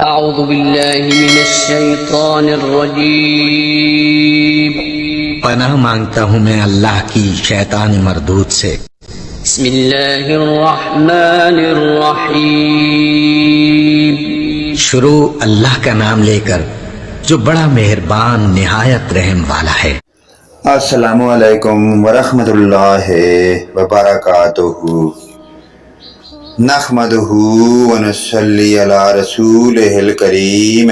أعوذ بالله من الشيطان الرجيم پناہ مانگتا ہوں میں اللہ کی شیطان مردود سے۔ بسم الله الرحمن الرحيم شروع اللہ کا نام لے کر جو بڑا مہربان نہایت رحم والا ہے۔ السلام علیکم ورحمۃ اللہ وبرکاتہ۔ نحمدہ ونصلی علی رسولہ الکریم،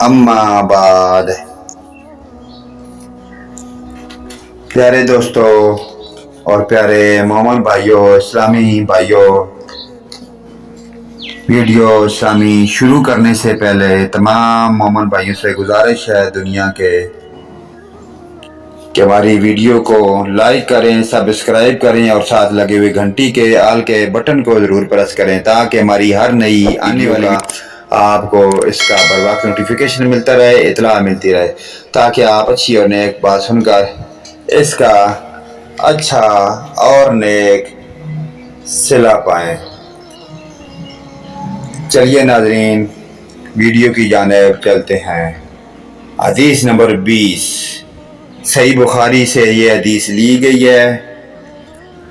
اما بعد۔ پیارے دوستو اور پیارے مومن بھائیوں، اسلامی بھائیوں، ویڈیو اسلامی شروع کرنے سے پہلے تمام مومن بھائیوں سے گزارش ہے دنیا کے کہ ہماری ویڈیو کو لائک کریں، سبسکرائب کریں اور ساتھ لگے ہوئے گھنٹی کے آل کے بٹن کو ضرور پریس کریں تاکہ ہماری ہر نئی آنے والی آپ کو اس کا بر وقت نوٹیفیکیشن ملتا رہے، اطلاع ملتی رہے، تاکہ آپ اچھی اور نیک بات سن کر اس کا اچھا اور نیک صلہ پائیں۔ چلیے ناظرین، ویڈیو کی جانب چلتے ہیں۔ حدیث نمبر 20 صحیح بخاری سے یہ حدیث لی گئی ہے۔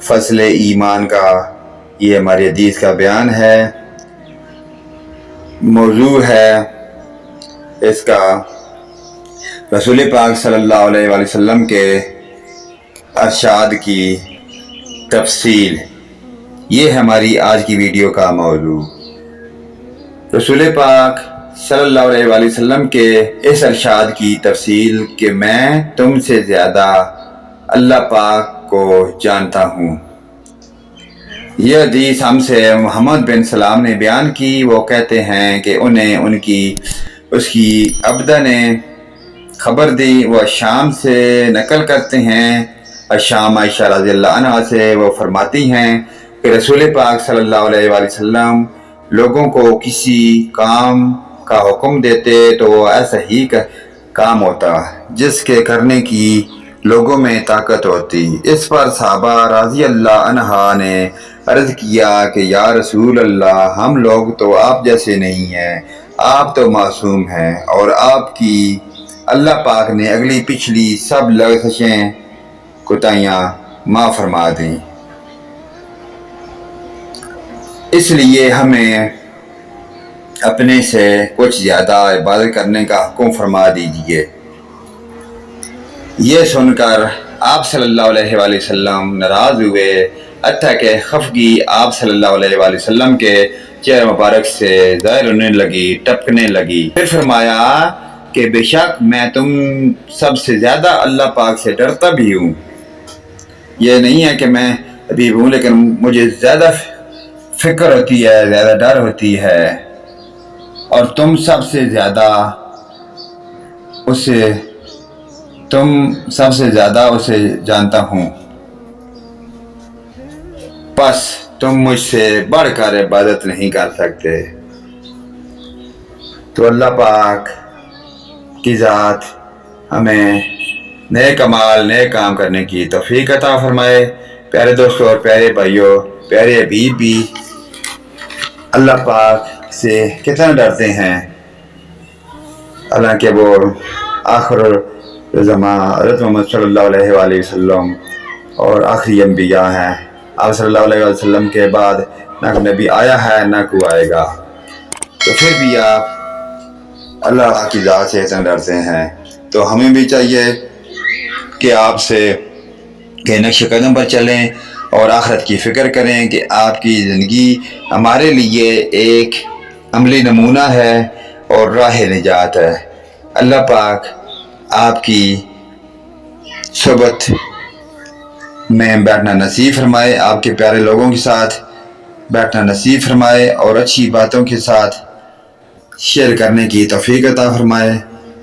فصل ایمان کا یہ ہماری حدیث کا بیان ہے، موضوع ہے اس کا رسول پاک صلی اللہ علیہ وآلہ وسلم کے ارشاد کی تفصیل۔ یہ ہے ہماری آج کی ویڈیو کا موضوع۔ رسول پاک صلی اللہ علیہ وآلہ وسلم کے اس ارشاد کی تفصیل کہ میں تم سے زیادہ اللہ پاک کو جانتا ہوں۔ یہ حدیث ہم سے محمد بن سلام نے بیان کی۔ وہ کہتے ہیں کہ انہیں اس کی عبدہ نے خبر دی۔ وہ شام سے نقل کرتے ہیں، شام عائشہ رضی اللہ عنہ سے وہ فرماتی ہیں کہ رسول پاک صلی اللہ علیہ وآلہ وسلم لوگوں کو کسی کام کا حکم دیتے تو وہ ایسا ہی کام ہوتا جس کے کرنے کی لوگوں میں طاقت ہوتی۔ اس پر صحابہ رضی اللہ عنہ نے عرض کیا کہ یا رسول اللہ، ہم لوگ تو آپ جیسے نہیں ہیں، آپ تو معصوم ہیں اور آپ کی اللہ پاک نے اگلی پچھلی سب لغزشیں کوتاہیاں معاف فرما دیں، اس لیے ہمیں اپنے سے کچھ زیادہ عبادت کرنے کا حکم فرما دیجیے۔ یہ سن کر آپ صلی اللہ علیہ وآلہ وسلم ناراض ہوئے، حتیٰ کہ خفگی آپ صلی اللہ علیہ وآلہ وسلم کے چہرے مبارک سے ظاہر ہونے لگی، ٹپکنے لگی۔ پھر فرمایا کہ بے شک میں تم سب سے زیادہ اللہ پاک سے ڈرتا بھی ہوں۔ یہ نہیں ہے کہ میں حبیب ہوں، لیکن مجھے زیادہ فکر ہوتی ہے، زیادہ ڈر ہوتی ہے، اور تم سب سے زیادہ اسے جانتا ہوں، پس تم مجھ سے بڑھ کر عبادت نہیں کر سکتے۔ تو اللہ پاک کی ذات ہمیں نیک اعمال، نیک کام کرنے کی توفیق عطا فرمائے۔ پیارے دوستوں اور پیارے بھائیوں، پیارے حبیب بھی اللہ پاک سے کتنا ڈرتے ہیں، حالانکہ وہ آخر زمان حضرت محمد صلی اللہ علیہ وآلہ وسلم اور آخری انبیاء ہیں۔ آپ صلی اللہ علیہ وسلم کے بعد نہ کوئی نبی آیا ہے نہ کوئی آئے گا، تو پھر بھی آپ اللہ کی ذات سے اتنا ڈرتے ہیں۔ تو ہمیں بھی چاہیے کہ آپ سے کہ نقش قدم پر چلیں اور آخرت کی فکر کریں کہ آپ کی زندگی ہمارے لیے ایک عملی نمونہ ہے اور راہ نجات ہے۔ اللہ پاک آپ کی صحبت میں بیٹھنا نصیب فرمائے، آپ کے پیارے لوگوں کے ساتھ بیٹھنا نصیب فرمائے اور اچھی باتوں کے ساتھ شیئر کرنے کی توفیق عطا فرمائے۔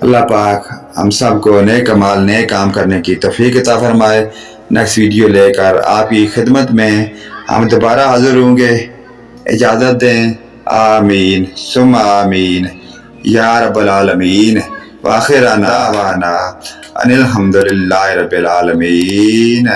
اللہ پاک ہم سب کو نیک اعمال، نیک کام کرنے کی توفیق عطا فرمائے۔ نیکسٹ ویڈیو لے کر آپ کی خدمت میں ہم دوبارہ حاضر ہوں گے۔ اجازت دیں، آمین ثم آمین یا رب العالمین، وآخر دعوانا ان الحمد للہ رب العالمین۔